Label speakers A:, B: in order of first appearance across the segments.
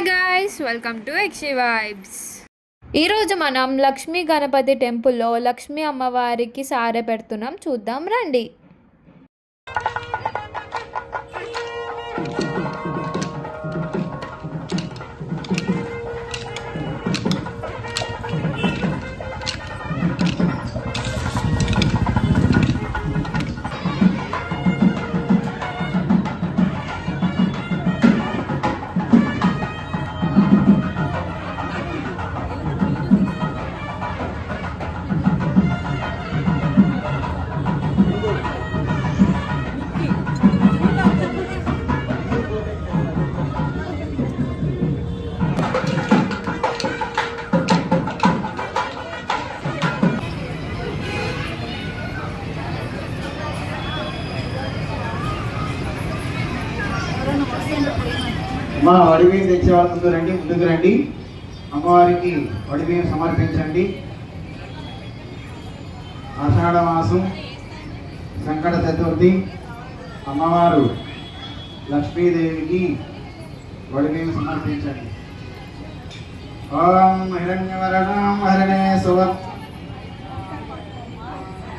A: Guys welcome to XC vibes. ఈరోజు మనం లక్ష్మీ గణపతి టెంపుల్లో లక్ష్మీ అమ్మవారికి సారె పెడుతున్నాం, చూద్దాం రండి.
B: మా వడిబియ్యం తెచ్చే వాళ్ళ ముందుకు రండి. అమ్మవారికి వడిబియ్యం సమర్పించండి. ఆషాఢ మాసం సంకట చతుర్థి అమ్మవారు లక్ష్మీదేవికి వడిబియ్యం సమర్పించండి. ఓం హిరణ్యవర్ణం హరణే సువ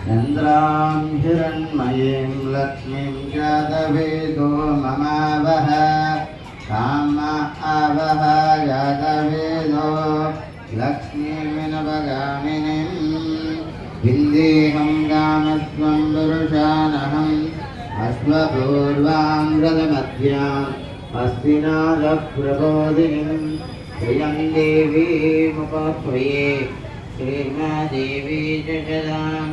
B: చంద్రాం హిరణ్మయీం లక్ష్మీం జాతవేదో మమావహ కామ అవహ జాతవేదో లక్ష్మీమినవగామినిం విందేహం కామస్వం పురుషానహం అశ్వపూర్వాం రథమధ్యాం హస్తినాద ప్రబోధినిం శ్రియం దేవీముపహ్వయే శ్రీమాదేవీ జగదాం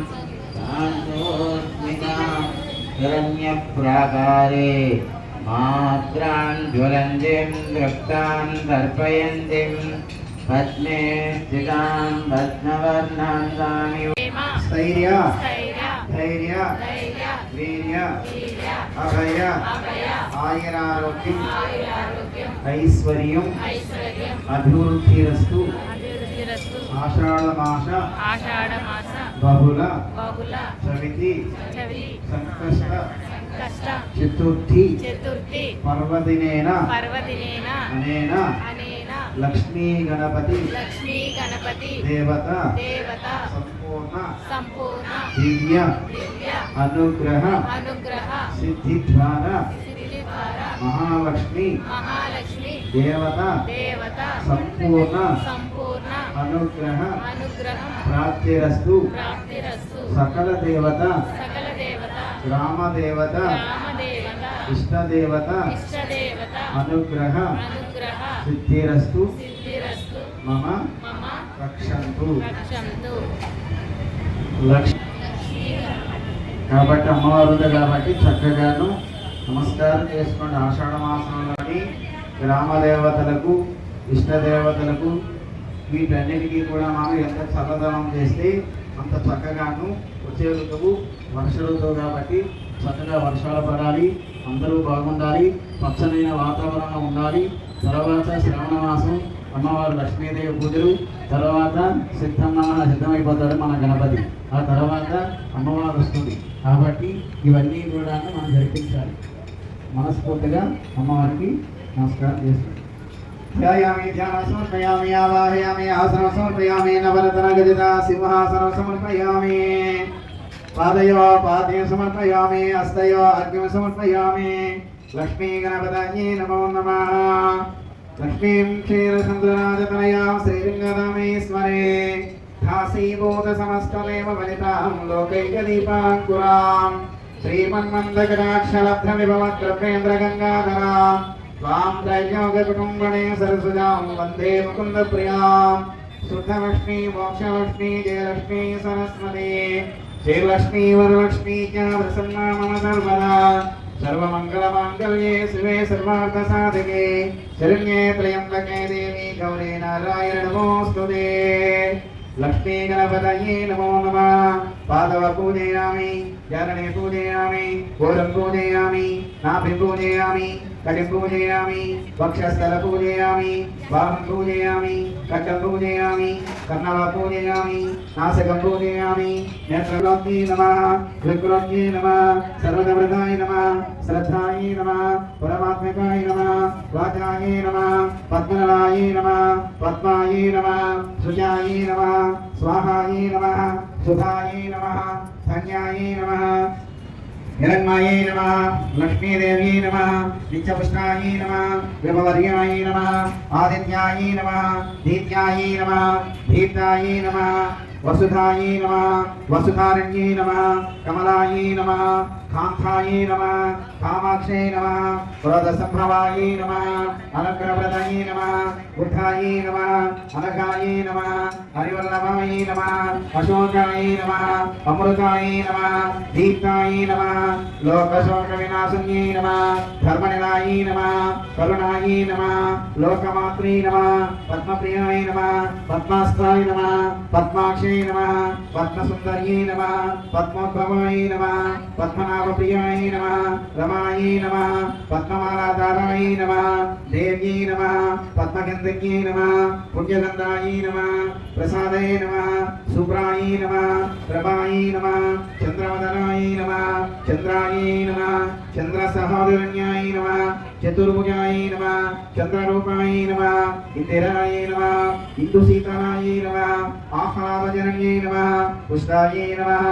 B: శాంతోస్మితాం హిరణ్యప్రాకారే మాత్రాన్ జ్వలంతిం దృక్తాం దర్పయంతిం పద్మే స్థితాం పద్మవర్ణాం సామి స్థైర్య ధైర్య వీర్య అభయ ఆయురారోగ్యం ఐశ్వర్యం అభివృద్ధిరస్తు ఆషాఢమాస బహుళ చవితి సంకష్ట చతుర్థి పర్వదినేన అనేన లక్ష్మీ గణపతి దేవత సంపూర్ణ దివ్య అనుగ్రహ సిద్ధి ద్వారా మహాలక్ష్మి దేవత సంపూర్ణ అనుగ్రహ ప్రాప్తిరస్తు సకల దేవత గ్రామ దేవత ఇష్టదేవత అనుగ్రహ సిద్ధిరస్తు మమ రక్షంతు. కాబట్టి అమ్మవారు ఉంది కాబట్టి చక్కగాను నమస్కారం చేసుకోండి. ఆషాఢ మాసంలోని గ్రామ దేవతలకు ఇష్టదేవతలకు వీటన్నిటికీ కూడా మనం ఎంత చల్లదనం చేస్తే అంత చక్కగాను వచ్చే ఋతువు వర్ష ఋతువు కాబట్టి చక్కగా వర్షాలు పడాలి, అందరూ బాగుండాలి, పచ్చనైన వాతావరణం ఉండాలి. తర్వాత శ్రావణ మాసం అమ్మవారు లక్ష్మీదేవి పూజలు, తర్వాత సిద్ధమైపోతాడు మన గణపతి. ఆ తర్వాత అమ్మవారు వస్తుంది కాబట్టి ఇవన్నీ కూడా మనం జరిపించాలి. మనస్ఫూర్తిగా అమ్మవారికి నమస్కారం చేస్తాం. ధ్యాయామి ధ్యానం సమర్పయామి ఆవాహయామి ఆసనం సమర్పయామి నవరత్న గదిత సింహాసనం సమర్పయామి పాదయో పాద్యం సమర్పయామి హస్తయో అర్ఘ్యం సమర్పయామి. లక్ష్మీ గణపతయే నమో నమః. లక్ష్మీం క్షీరసముద్రరాజతనయాం శ్రీలింగరామేశ్వరే ధాసీభూత సమస్తమేవ వనితాం లోకైకదీపాంకురాం శ్రీమన్మందకటాక్షలబ్ధవిభవద్రవ్యేంద్రగంగాధరాం త్వాం త్రైలోక్యకుటుంబినీ సరస్వతాం వందే ముకుందప్రియాం. శుద్ధలక్ష్మీ మోక్షలక్ష్మీ జయలక్ష్మీ సరస్వతి శ్రీలక్ష్మీ వరలక్ష్మీ చ ప్రసన్నా మమ సర్వదా. సర్వమంగళమాంగళ్యే శివే సర్వార్థసాధకే శరణ్యే త్రయంబకే దేవి గౌరీ నారాయణ నమోస్తుతే. లక్ష్మీ గణపతయే నమో నమః. పాదవ పూజయామి, జననే పూజయామి, గోరం పూజయామి, నాభి పూజయామి, कटिं पूजयामि वक्षस्थल पूजयामि बाहुं पूजयामि कटं पूजयामि कर्णव पूजयामि नासिकं पूजयामि नेत्रलोक्ये नमः विकृलोक्ये नमः सर्वदव्रताय नमः श्रद्धायै नमः परमात्मकाय नमः वाचायै नमः పద్మనాయే నమః పద్మాయే నమః సుజాయే నమః స్వాహాయే నమః సుధాయే నమః ధన్యాయే నమః हिरण्मये नमः लक्ष्मीदेव्यै नमः नित्यपुष्णायै नमः विभवर्यायै नमः आदित्यायै नमः दीत्यायै नमः दीप्तायै नमः वसुधायै नमः वसुधारण्यै नमः कमलायै नमः कान्तायै नमः कामाक्षै नमः वरदसम्भवायै नमः अलङ्कृतप्रदायै नमः बुद्धायै नमः अनघायै नमः हरिवल्लभायै नमः अशोकायै नमः अमृतायै नमः दीप्तायै नमः लोकशोकविनाशिन्यै नमः धर्मनिलयायै नमः करुणायै नमः लोकमात्रै नमः पद्मप्रियायै नमः पद्मास्त्राय नमः पद्माक्षै नमः पद्मसुन्दर्यै नमः पद्मोद्भवायै नमः पद्मनाभप्रियायै नमः रमायै नमः पद्ममालाधारायै नमः देव्यै नमः पद्मगन्धक्यै नमः पुण्यगन्धायै नमः प्रसादायै नमः शुभ्रायै नमः प्रभायै नमः चन्द्रवदनायै नमः चन्द्रायै नमः चन्द्रसहोदरण्यायै नमः चतुर्भुजायै नमः चन्द्ररूपायै नमः इंदिरायै नमः इंदुसीतायै नमः आह्लादजनन्यै नमः पुष्टायै नमः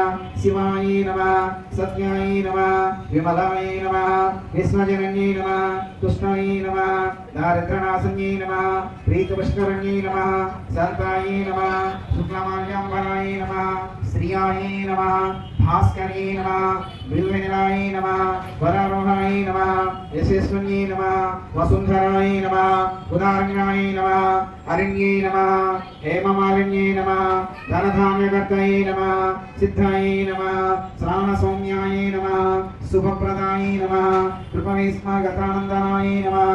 B: शिवायै नमः सत्यायै नमः विमलायै नमः विश्वजनन्यै नमः तुष्टायै नमः दारिद्र्यनाशन्यै नमः प्रीतपुष्करण्यै नमः शान्तायै नमः शुक्लमाल्याम्बरायै नमः श्रियायै नमः भास्कर्यै नमः बिल्वनिलयायै नमः वरारोहायै नमः यशस्विन्यै नमः वसुन्धरायै नमः उदारण्यायै नमः अरण्यै नमः हेममालिन्यै नमः धनधान्यकर्तये नमः सिद्धायै नमः श्रावणसौम्यायै नमः शुभप्रदायै नमः कृपविस्मगतानन्दनायै नमः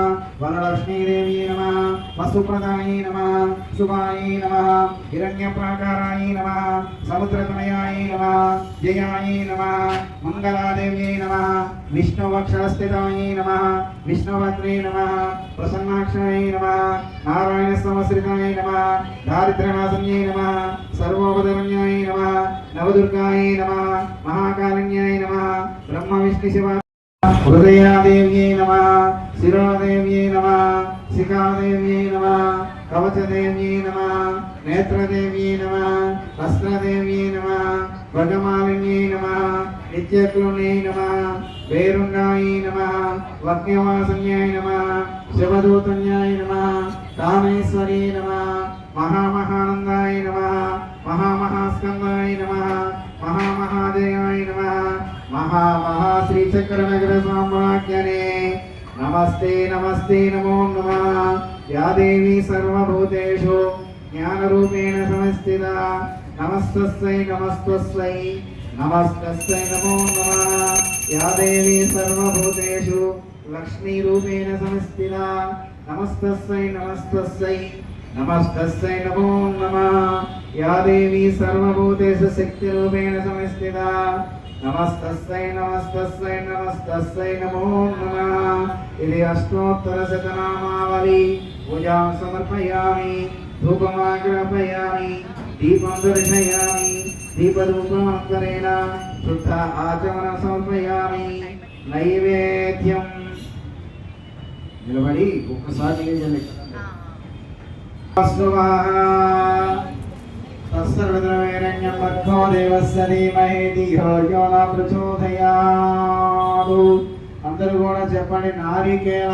B: वरलक्ष्मीदेव्यै नमः वसुप्रदायै नमः शुभायै नमः हिरण्यप्राकारायै नमः समुद्रतनयायै नमः जयायै नमः मंगलादेव्यै नमः विष्णुवक्षस्थितायै नमः विष्णुभद्रे नमः प्रसन्नाक्षायै नमः नारायणसमश्रितायै नमः दारिद्र्यनाशन्यै नमः सर्वोपधरण्यायै नमः नवदुर्गायै नमः महाकालिन्यै नमः ब्रह्मविष्णुशिव हृदयादेव्यै नमः शिरोदेव्यै नमः शिखादेव्यै नमः कवचदेव्यै नमः नेत्रदेव्यै नमः अस्त्रदेव्यै नमः भगमालिन्यै नमः नित्यक्लुन्यै नमः वेरुण्डायै नमः वज्ञवासन्यै नमः शिवदूतन्यै नमः कामेश्वर्यै नमः महामहानन्दाय नमः महामहास्कन्दाय नमः महामहादेवाय नमः महामहाश्रीचक्रनगरसाम्राज्ञने नमस्ते नमस्ते नमो नमः या देवी सर्वभूतेषु ज्ञानरूपेण संस्थिता नमस्तस्यै नमस्तस्यै नमस्तस्यै नमो नमः या देवी सर्वभूतेषु लक्ष्मीरूपेण संस्थिता नमस्तस्यै नमस्तस्यै नमस्तस्यै नमो नमः या देवी सर्वभूतेषु शक्तिरूपेण संस्थिता नमस्तस्यै नमस्तस्यै नमस्तस्यै नमो नमः इति अष्टोत्तरशतनामावली पूजां समर्पयामि धूपमाग्रापयामि दीपं दर्शयामि दीपधूपान्तरेण शुद्ध आचमनं समर्पयामि नैवेद्यं నిలబడి ఒక్కసారి చేయండి తస్సర్వద్రవేరణ్యం భర్గో దేవస్య ధీమహి ధియో యో న ప్రచోదయాత్. అందరూ కూడా చెప్పండి. నారికేళ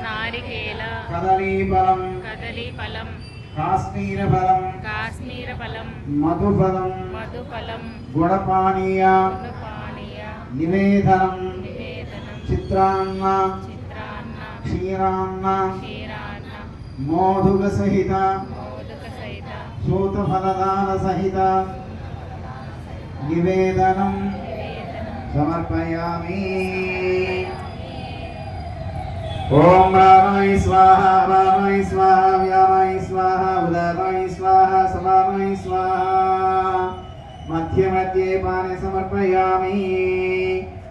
C: నారికేళ
B: కదలీఫలం
C: కదలీఫలం
B: కాశ్మీరఫలం
C: కాశ్మీరఫలం
B: మధుఫలం
C: మధుఫలం
B: గుడపానీయ
C: గుణపానీయ
B: నివేదనం
C: నివేదనం
B: చిత్రాన్న
C: చిత్రాన్న
B: క్షీరాన్న
C: క్షీరాన్న
B: మోదుక సహిత
C: మోదక సహిత
B: సూతఫలదాన సహిత నివేదనం సమర్పయామి. ఓం రామాయ స్వాహ రామాయ స్వాహ వ్యామాయ స్వాహ ఉదరాయ స్వాహ సమానాయ స్వాహ. మధ్య మధ్యే పాని సమర్పయామి.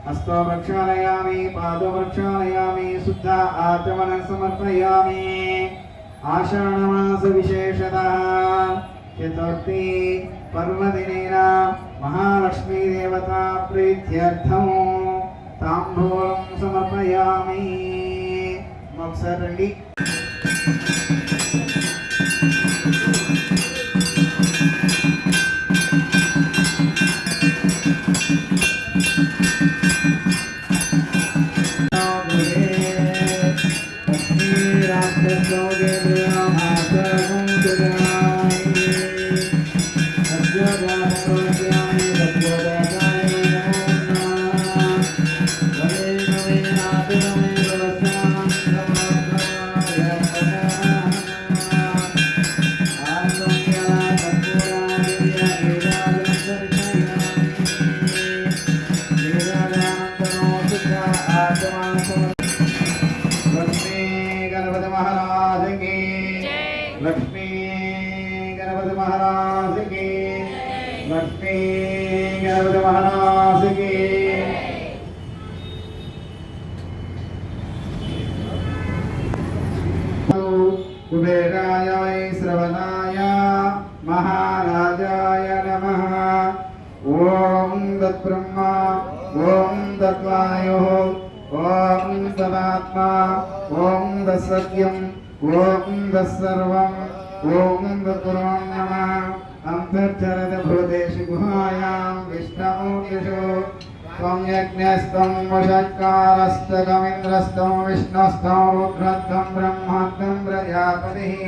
B: హస్తో ప్రక్షాళయామి పాదో ప్రక్షాళయామి శుద్ధ ఆచమనం సమర్పయామి. ఆషాఢమాస విశేషతః చతుర్థి పర్వదినేన మహాలక్ష్మీ దేవతా ప్రీత్యర్థం తాంబూలం సమర్పయామి. ఒకసారి రండి. लक्ष्मी गणपति महाराज की
C: जय
B: लक्ष्मी गणपति महाराज की लक्ष्मी गणपति महाराज की कुबेराय श्रवणाय महाराजाय नमः। ओम तत्ब्रह्मा ओम तद्वायुः ओम तदात्मा ओम तत्सत्यम ओम तत्सर्वम् ओम तत्पुरुषं नमः। अंतर्चरत भूतेषु गुहायां विष्णुमूर्तिषु त्वं यज्ञस्त्वं वषट्कारस्तकमिन्द्रस्त्वं विष्णुस्त्वं रुद्रस्त्वं ब्रह्मास्त्वं प्रजापतिः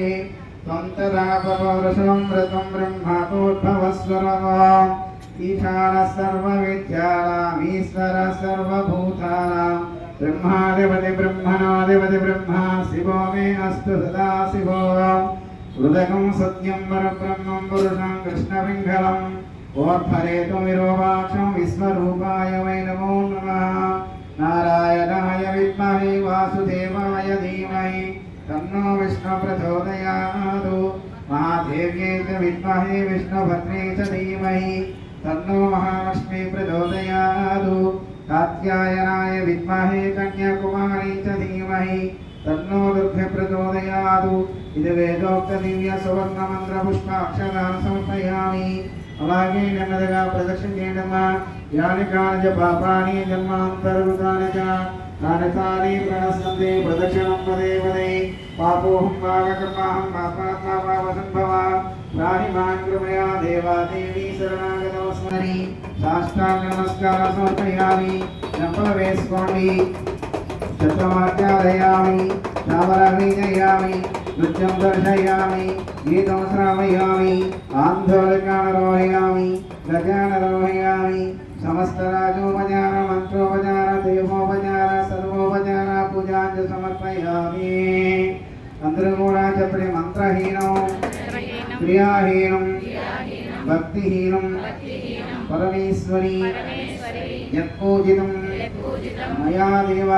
B: त्वं तदा पौरुषं व्रतं ब्रह्मोद्भवस्वरम् ईशानः सर्वविद्यानाम् ईश्वरः सर्वभूतानां ब्रह्माधिपति ब्रह्मणाधिपति ब्रह्मा शिवो मे अस्तु सदा शिवो हृदयं सत्यं परब्रह्मं पुरुषं कृष्णपिङ्गलम् ओर्फरेतु विरूपाक्षं विश्वरूपाय वै नमो नमः। नारायणाय विद्महे वासुदेवाय धीमहि तन्नो विष्णु प्रचोदयात्। महादेव्यै च विद्महे विष्णुभद्रे च धीमहि तन्नो महालक्ष्मी प्रचोदयात्। कात्यायनाय विद्महे कन्याकुमारी च धीमहि तन्नो दुर्गे प्रचोदयात्। इति वेदोक्त दिव्य सुवर्ण मंत्र पुष्पाक्षरान् समर्पयामि। అలాగే నెమ్మదిగా ప్రదక్షిణ చేయడమ్మా। యాని కాని పాపాని జన్మాంతరృతాని చ తాని ప్రణశ్యంతి ప్రదక్షిణం పదే పదే పాపోహం పాపకర్మాహం పాపాత్మా పాపసంభవ రాహి మాన్ కృపయా దేవాదేవి శరణాగతమస్మరి। సాష్టాంగ నమస్కార సమర్పయామి। చెంపల వేసుకోండి। చత్రమాధ్యాదయామి చామరాగ్నిజయామి నృత్యం దర్శయామి గీతం శ్రావయామి ఆందోళకారోహయామి గజానరోహయామి సమస్త రాజోపచార మంత్రోపచార దేవోపచార సర్వోపచార పూజాంజ సమర్పయామి। అందరూ కూడా చెప్పండి మంత్రహీనం క్రియాహీనం భక్తిహీనం పరమేశ్వరి యత్పూజితం మయా దేవ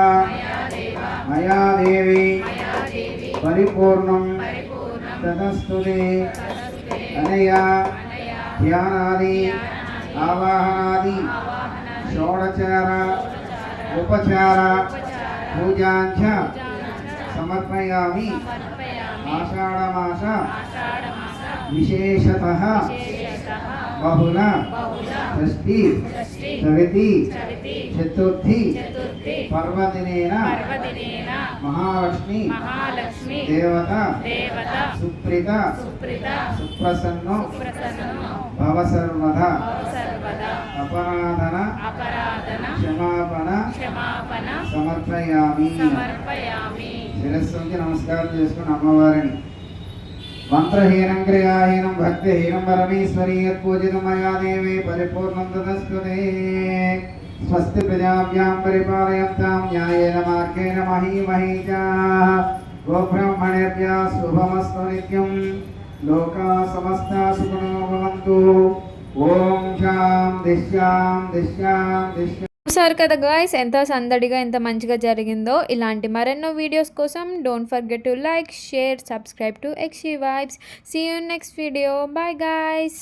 B: మయా దేవి పరిపూర్ణం తదస్తుతే అనయా ధ్యానాది ఆవాహనాది షోడచార ఉపచార పూజాంచ సమర్పయామి। ఆషాఢమాస విశేషతః బహుళ షష్ఠి చవితి చతుర్థి పర్వదినేన మహాలక్ష్మి దేవత సుప్రీత సుప్రసన్నో భవ సర్వదా అపరాధన క్షమాపణ సమర్పయామి। శిరస్సుకి నమస్కారం చేసుకుని అమ్మవారిని మంత్రహీనం క్రియాహీనం భక్తిహీనం పరమేశ్వరీ యత్పూజితం మయా దేవి పరిపూర్ణం తదస్తుతే। స్వస్తి ప్రజాభ్యాం పరిపాలయంతాం న్యాయేన మార్గేణ మహీమహీ చ గోబ్రాహ్మణేభ్యः శుభమస్తు నిత్యం। లోకా సమస్తా సుఖినో భవంతు। ఓం శాంతి శాంతి శాంతి శాంతి।
A: చూసారు కదా గాయ్స్, ఎంత సందడిగా ఎంత మంచిగా జరిగిందో. ఇలాంటి మరెన్నో వీడియోస్ కోసం don't forget to like, share, subscribe to XC vibes. See you next video. Bye guys.